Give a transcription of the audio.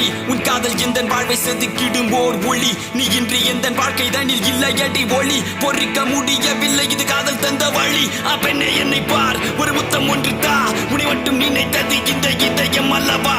வழி. உன் காதல் எந்த வாழ்வை செதுக்கிடும் ஓர் ஒளி. நீ இன்றி எந்த வாழ்க்கை தனில் இல்லையடி ஒளி. பொறிக்க முடியவில்லை இது காதல் தந்த வழி. பெண்ணே என்னை பார், ஒரு முத்தம் ஒன்று தா. உன்னை மட்டும் நினைத்தது இந்த இதயம் அல்லவா